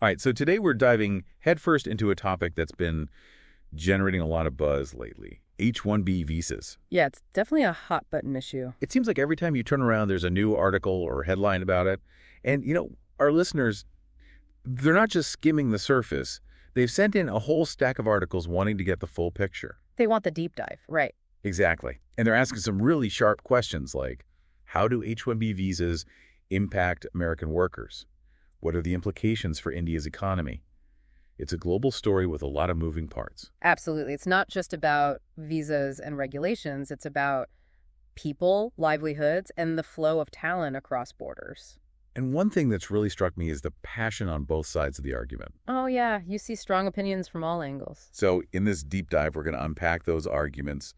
All right, so today we're diving headfirst into a topic that's been generating a lot of buzz lately. H-1B visas. Yeah, it's definitely a hot button issue. It seems like every time you turn around, there's a new article or headline about it. And, our listeners, they're not just skimming the surface. They've sent in a whole stack of articles wanting to get the full picture. They want the deep dive, right? Exactly. And they're asking some really sharp questions like, how do H-1B visas impact American workers? What are the implications for India's economy? It's a global story with a lot of moving parts. Absolutely. It's not just about visas and regulations. It's about people, livelihoods, and the flow of talent across borders. And one thing that's really struck me is the passion on both sides of the argument. Oh, yeah. You see strong opinions from all angles. So in this deep dive, we're going to unpack those arguments,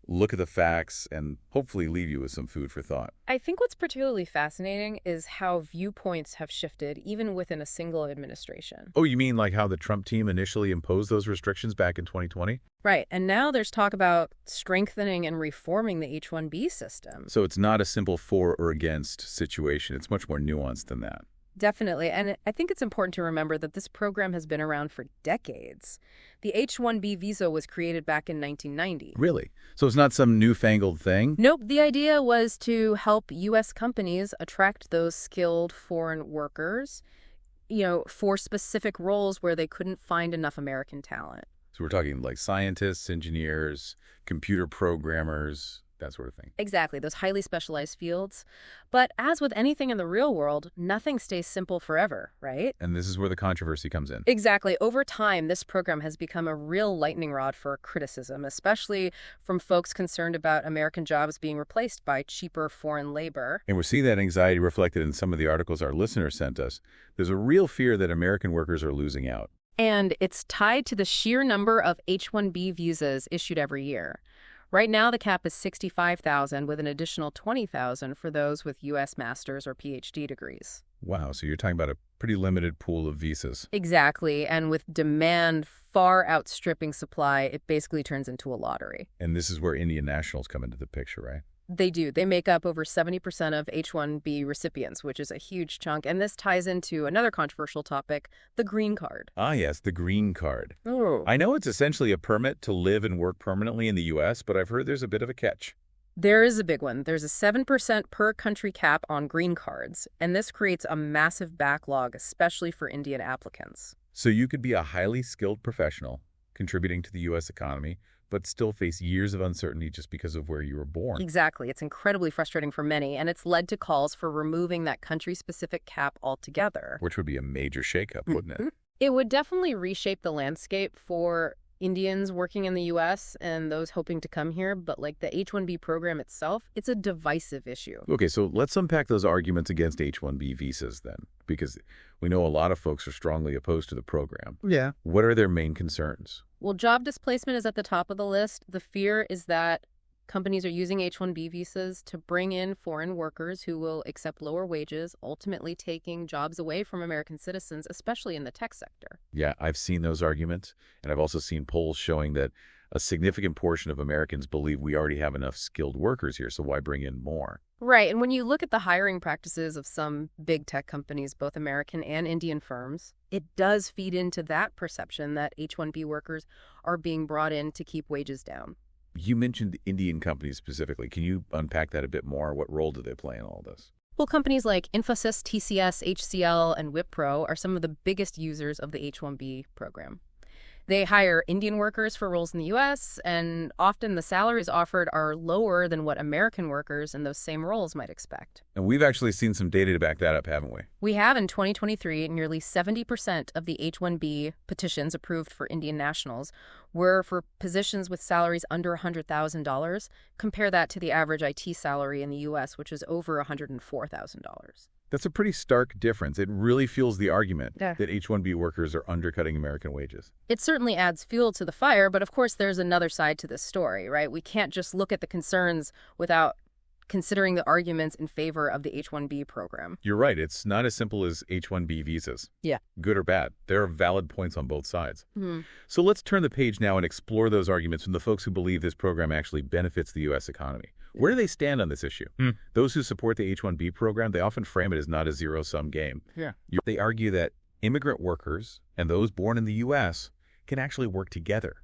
look at the facts, and hopefully leave you with some food for thought. I think what's particularly fascinating is how viewpoints have shifted even within a single administration. Oh, you mean like how the Trump team initially imposed those restrictions back in 2020? Right. And now there's talk about strengthening and reforming the H-1B system. So it's not a simple for or against situation. It's much more nuanced than that. Definitely. And I think it's important to remember that this program has been around for decades. The H-1B visa was created back in 1990. Really? So it's not some newfangled thing? Nope. The idea was to help U.S. companies attract those skilled foreign workers, for specific roles where they couldn't find enough American talent. So we're talking like scientists, engineers, computer programmers, that sort of thing. Exactly, those highly specialized fields. But as with anything in the real world, nothing stays simple forever, right? And this is where the controversy comes in. Exactly. Over time, this program has become a real lightning rod for criticism, especially from folks concerned about American jobs being replaced by cheaper foreign labor. And we're seeing that anxiety reflected in some of the articles our listeners sent us. There's a real fear that American workers are losing out. And it's tied to the sheer number of H-1B visas issued every year. Right now, the cap is 65,000 with an additional 20,000 for those with U.S. master's or PhD degrees. Wow, so you're talking about a pretty limited pool of visas. Exactly, and with demand far outstripping supply, it basically turns into a lottery. And this is where Indian nationals come into the picture, right? They do. They make up over 70% of H-1B recipients, which is a huge chunk. And this ties into another controversial topic, the green card. Ah, yes, the green card. Oh. I know it's essentially a permit to live and work permanently in the U.S., but I've heard there's a bit of a catch. There is a big one. There's a 7% per country cap on green cards, and this creates a massive backlog, especially for Indian applicants. So you could be a highly skilled professional contributing to the U.S. economy, but still face years of uncertainty just because of where you were born. Exactly. It's incredibly frustrating for many, and it's led to calls for removing that country-specific cap altogether. Which would be a major shakeup, wouldn't it? It would definitely reshape the landscape for Indians working in the U.S. and those hoping to come here, but like the H-1B program itself, it's a divisive issue. Okay, so let's unpack those arguments against H-1B visas then, because we know a lot of folks are strongly opposed to the program. Yeah. What are their main concerns? Well, job displacement is at the top of the list. The fear is that companies are using H-1B visas to bring in foreign workers who will accept lower wages, ultimately taking jobs away from American citizens, especially in the tech sector. Yeah, I've seen those arguments, and I've also seen polls showing that a significant portion of Americans believe we already have enough skilled workers here, so why bring in more? Right, and when you look at the hiring practices of some big tech companies, both American and Indian firms, it does feed into that perception that H-1B workers are being brought in to keep wages down. You mentioned Indian companies specifically. Can you unpack that a bit more? What role do they play in all this? Well, companies like Infosys, TCS, HCL, and Wipro are some of the biggest users of the H-1B program. They hire Indian workers for roles in the U.S., and often the salaries offered are lower than what American workers in those same roles might expect. And we've actually seen some data to back that up, haven't we? We have. In 2023, nearly 70% of the H-1B petitions approved for Indian nationals were for positions with salaries under $100,000. Compare that to the average IT salary in the U.S., which is over $104,000. That's a pretty stark difference. It really fuels the argument Yeah. that H-1B workers are undercutting American wages. It certainly adds fuel to the fire, but of course there's another side to this story, right? We can't just look at the concerns without considering the arguments in favor of the H-1B program. You're right. It's not as simple as H-1B visas. Yeah. Good or bad. There are valid points on both sides. Hmm. So let's turn the page now and explore those arguments from the folks who believe this program actually benefits the U.S. economy. Where do they stand on this issue? Those who support the H-1B program, they often frame it as not a zero-sum game. Yeah. They argue that Immigrant workers and those born in the U.S. can actually work together,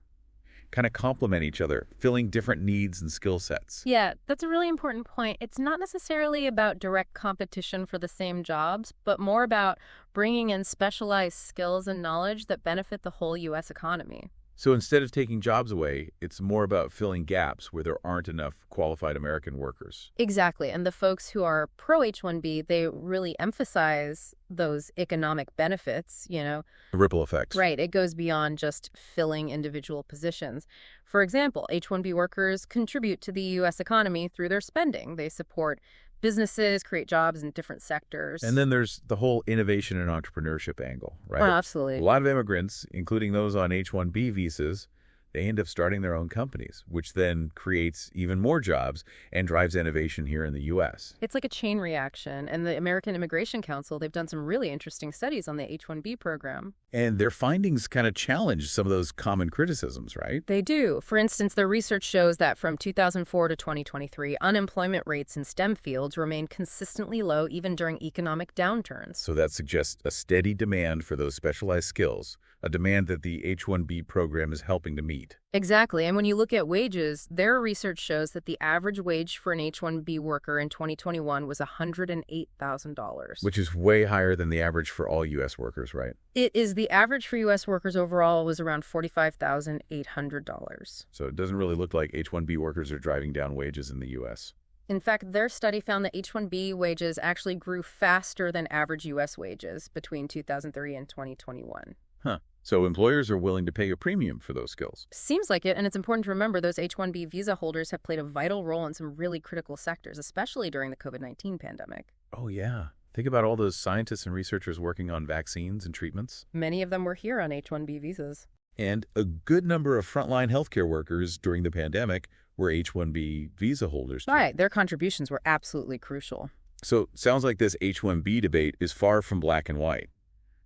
kind of complement each other, filling different needs and skill sets. Yeah, that's a really important point. It's not necessarily about direct competition for the same jobs, but more about bringing in specialized skills and knowledge that benefit the whole U.S. economy. So instead of taking jobs away, it's more about filling gaps where there aren't enough qualified American workers. Exactly. And the folks who are pro H-1B, they really emphasize those economic benefits, The ripple effects. Right. It goes beyond just filling individual positions. For example, H-1B workers contribute to the U.S. economy through their spending. They support businesses, create jobs in different sectors. And then there's the whole innovation and entrepreneurship angle, right? Oh, absolutely. A lot of immigrants, including those on H-1B visas, they end up starting their own companies, which then creates even more jobs and drives innovation here in the U.S. It's like a chain reaction. And the American Immigration Council, they've done some really interesting studies on the H-1B program. And their findings kind of challenge some of those common criticisms, right? They do. For instance, their research shows that from 2004 to 2023, unemployment rates in STEM fields remained consistently low even during economic downturns. So that suggests a steady demand for those specialized skills, a demand that the H-1B program is helping to meet. Exactly. And when you look at wages, their research shows that the average wage for an H-1B worker in 2021 was $108,000. Which is way higher than the average for all U.S. workers, right? It is. The average for U.S. workers overall was around $45,800. So it doesn't really look like H-1B workers are driving down wages in the U.S. In fact, their study found that H-1B wages actually grew faster than average U.S. wages between 2003 and 2021. Huh. So employers are willing to pay a premium for those skills. Seems like it, and it's important to remember those H-1B visa holders have played a vital role in some really critical sectors, especially during the COVID-19 pandemic. Oh, yeah. Think about all those scientists and researchers working on vaccines and treatments. Many of them were here on H-1B visas. And a good number of frontline healthcare workers during the pandemic were H-1B visa holders, too. Right. Their contributions were absolutely crucial. So sounds like this H-1B debate is far from black and white.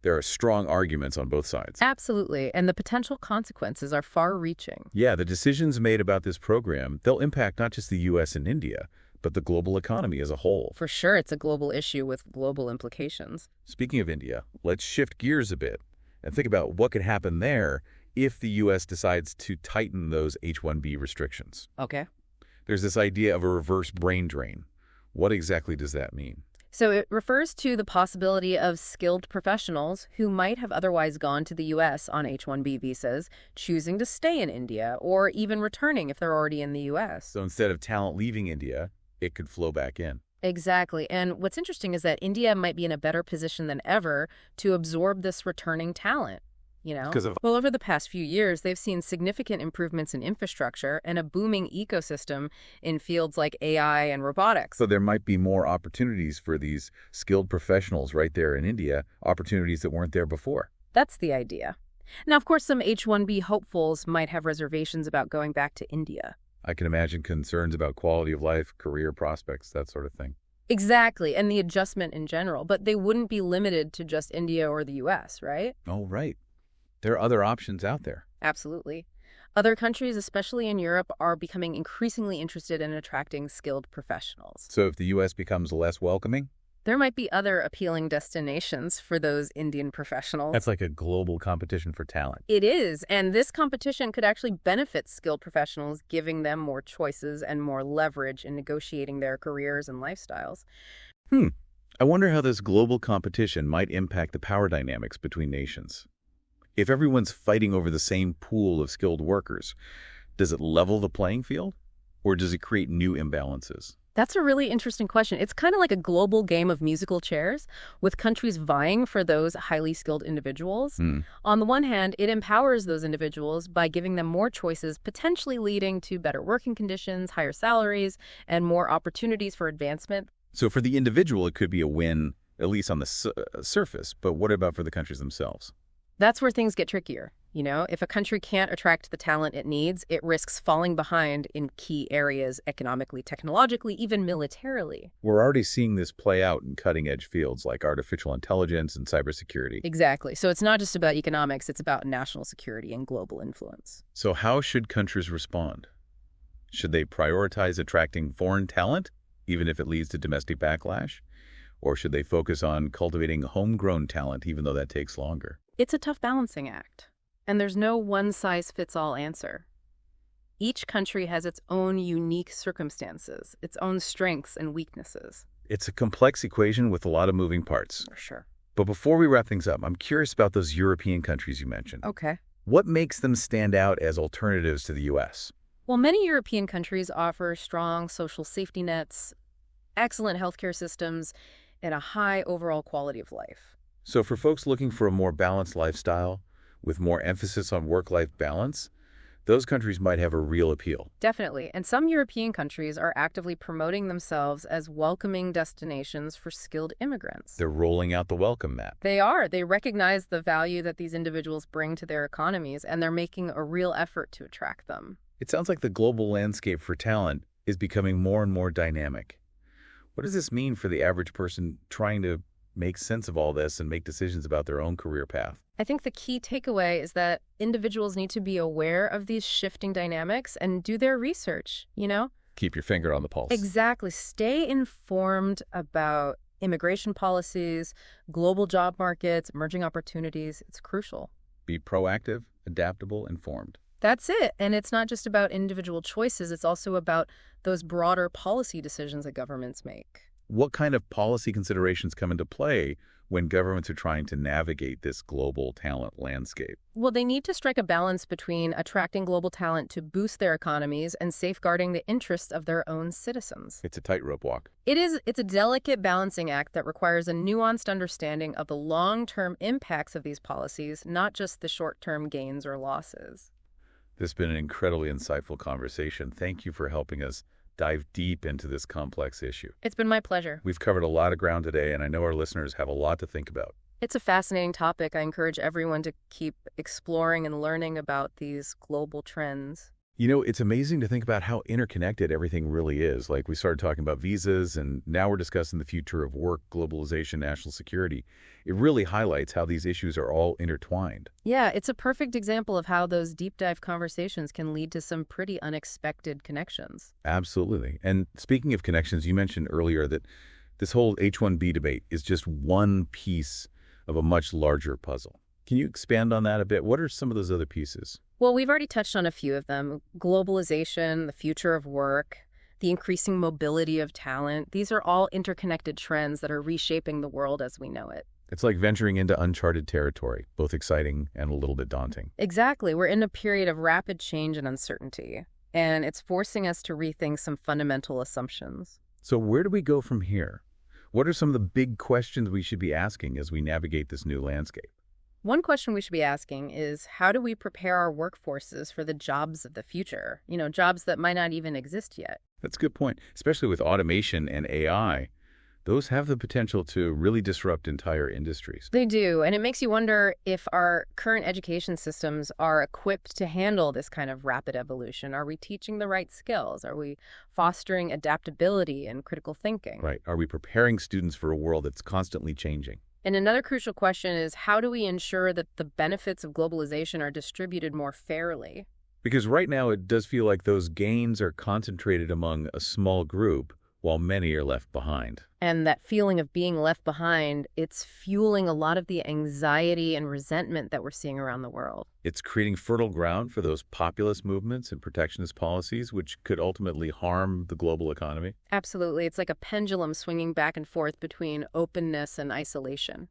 There are strong arguments on both sides. Absolutely. And the potential consequences are far-reaching. Yeah, the decisions made about this program, they'll impact not just the U.S. and India, but the global economy as a whole. For sure, it's a global issue with global implications. Speaking of India, let's shift gears a bit and think about what could happen there if the U.S. decides to tighten those H-1B restrictions. Okay. There's this idea of a reverse brain drain. What exactly does that mean? So it refers to the possibility of skilled professionals who might have otherwise gone to the U.S. on H-1B visas, choosing to stay in India, or even returning if they're already in the U.S. So instead of talent leaving India, it could flow back in. Exactly. And what's interesting is that India might be in a better position than ever to absorb this returning talent. Well, over the past few years, they've seen significant improvements in infrastructure and a booming ecosystem in fields like AI and robotics. So there might be more opportunities for these skilled professionals right there in India, opportunities that weren't there before. That's the idea. Now, of course, some H-1B hopefuls might have reservations about going back to India. I can imagine concerns about quality of life, career prospects, that sort of thing. Exactly, and the adjustment in general. But they wouldn't be limited to just India or the U.S., right? Oh, right. There are other options out there. Absolutely. Other countries, especially in Europe, are becoming increasingly interested in attracting skilled professionals. So if the U.S. becomes less welcoming? There might be other appealing destinations for those Indian professionals. That's like a global competition for talent. It is, and this competition could actually benefit skilled professionals, giving them more choices and more leverage in negotiating their careers and lifestyles. I wonder how this global competition might impact the power dynamics between nations. If everyone's fighting over the same pool of skilled workers, does it level the playing field? Or does it create new imbalances? That's a really interesting question. It's kind of like a global game of musical chairs, with countries vying for those highly skilled individuals. On the one hand, it empowers those individuals by giving them more choices, potentially leading to better working conditions, higher salaries, and more opportunities for advancement. So for the individual, it could be a win, at least on the surface. But what about for the countries themselves? That's where things get trickier. If a country can't attract the talent it needs, it risks falling behind in key areas economically, technologically, even militarily. We're already seeing this play out in cutting-edge fields like artificial intelligence and cybersecurity. Exactly. So it's not just about economics, it's about national security and global influence. So how should countries respond? Should they prioritize attracting foreign talent, even if it leads to domestic backlash? Or should they focus on cultivating homegrown talent, even though that takes longer? It's a tough balancing act, and there's no one-size-fits-all answer. Each country has its own unique circumstances, its own strengths and weaknesses. It's a complex equation with a lot of moving parts. For sure. But before we wrap things up, I'm curious about those European countries you mentioned. Okay. What makes them stand out as alternatives to the U.S.? Well, many European countries offer strong social safety nets, excellent healthcare systems, and a high overall quality of life. So for folks looking for a more balanced lifestyle with more emphasis on work-life balance, those countries might have a real appeal. Definitely. And some European countries are actively promoting themselves as welcoming destinations for skilled immigrants. They're rolling out the welcome mat. They are. They recognize the value that these individuals bring to their economies, and they're making a real effort to attract them. It sounds like the global landscape for talent is becoming more and more dynamic. What does this mean for the average person trying to make sense of all this and make decisions about their own career path? I think the key takeaway is that individuals need to be aware of these shifting dynamics and do their research, Keep your finger on the pulse. Exactly. Stay informed about immigration policies, global job markets, emerging opportunities. It's crucial. Be proactive, adaptable, informed. That's it. And it's not just about individual choices. It's also about those broader policy decisions that governments make. What kind of policy considerations come into play when governments are trying to navigate this global talent landscape? Well, they need to strike a balance between attracting global talent to boost their economies and safeguarding the interests of their own citizens. It's a tightrope walk. It's a delicate balancing act that requires a nuanced understanding of the long-term impacts of these policies, not just the short-term gains or losses. This has been an incredibly insightful conversation. Thank you for helping us dive deep into this complex issue. It's been my pleasure. We've covered a lot of ground today, and I know our listeners have a lot to think about. It's a fascinating topic. I encourage everyone to keep exploring and learning about these global trends. It's amazing to think about how interconnected everything really is. Like we started talking about visas, and now we're discussing the future of work, globalization, national security. It really highlights how these issues are all intertwined. Yeah, it's a perfect example of how those deep dive conversations can lead to some pretty unexpected connections. Absolutely. And speaking of connections, you mentioned earlier that this whole H-1B debate is just one piece of a much larger puzzle. Can you expand on that a bit? What are some of those other pieces? Well, we've already touched on a few of them. Globalization, the future of work, the increasing mobility of talent. These are all interconnected trends that are reshaping the world as we know it. It's like venturing into uncharted territory, both exciting and a little bit daunting. Exactly. We're in a period of rapid change and uncertainty, and it's forcing us to rethink some fundamental assumptions. So where do we go from here? What are some of the big questions we should be asking as we navigate this new landscape? One question we should be asking is, how do we prepare our workforces for the jobs of the future? Jobs that might not even exist yet. That's a good point, especially with automation and AI. Those have the potential to really disrupt entire industries. They do, and it makes you wonder if our current education systems are equipped to handle this kind of rapid evolution. Are we teaching the right skills? Are we fostering adaptability and critical thinking? Right. Are we preparing students for a world that's constantly changing? And another crucial question is, how do we ensure that the benefits of globalization are distributed more fairly? Because right now it does feel like those gains are concentrated among a small group while many are left behind. And that feeling of being left behind, it's fueling a lot of the anxiety and resentment that we're seeing around the world. It's creating fertile ground for those populist movements and protectionist policies, which could ultimately harm the global economy. Absolutely. It's like a pendulum swinging back and forth between openness and isolation.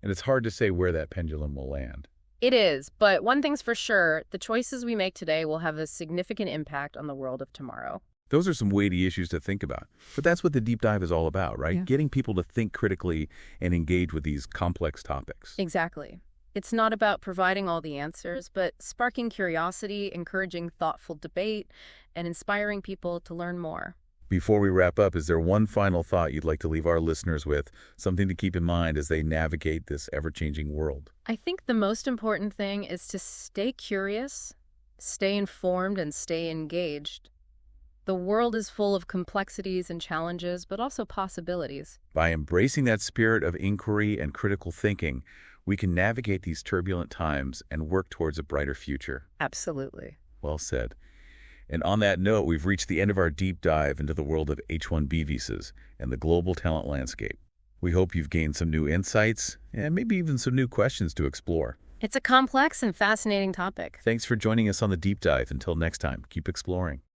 And it's hard to say where that pendulum will land. It is, but one thing's for sure, the choices we make today will have a significant impact on the world of tomorrow. Those are some weighty issues to think about. But that's what the deep dive is all about, right? Yeah. Getting people to think critically and engage with these complex topics. Exactly. It's not about providing all the answers, but sparking curiosity, encouraging thoughtful debate, and inspiring people to learn more. Before we wrap up, is there one final thought you'd like to leave our listeners with, something to keep in mind as they navigate this ever-changing world? I think the most important thing is to stay curious, stay informed, and stay engaged. The world is full of complexities and challenges, but also possibilities. By embracing that spirit of inquiry and critical thinking, we can navigate these turbulent times and work towards a brighter future. Absolutely. Well said. And on that note, we've reached the end of our deep dive into the world of H-1B visas and the global talent landscape. We hope you've gained some new insights and maybe even some new questions to explore. It's a complex and fascinating topic. Thanks for joining us on the deep dive. Until next time, keep exploring.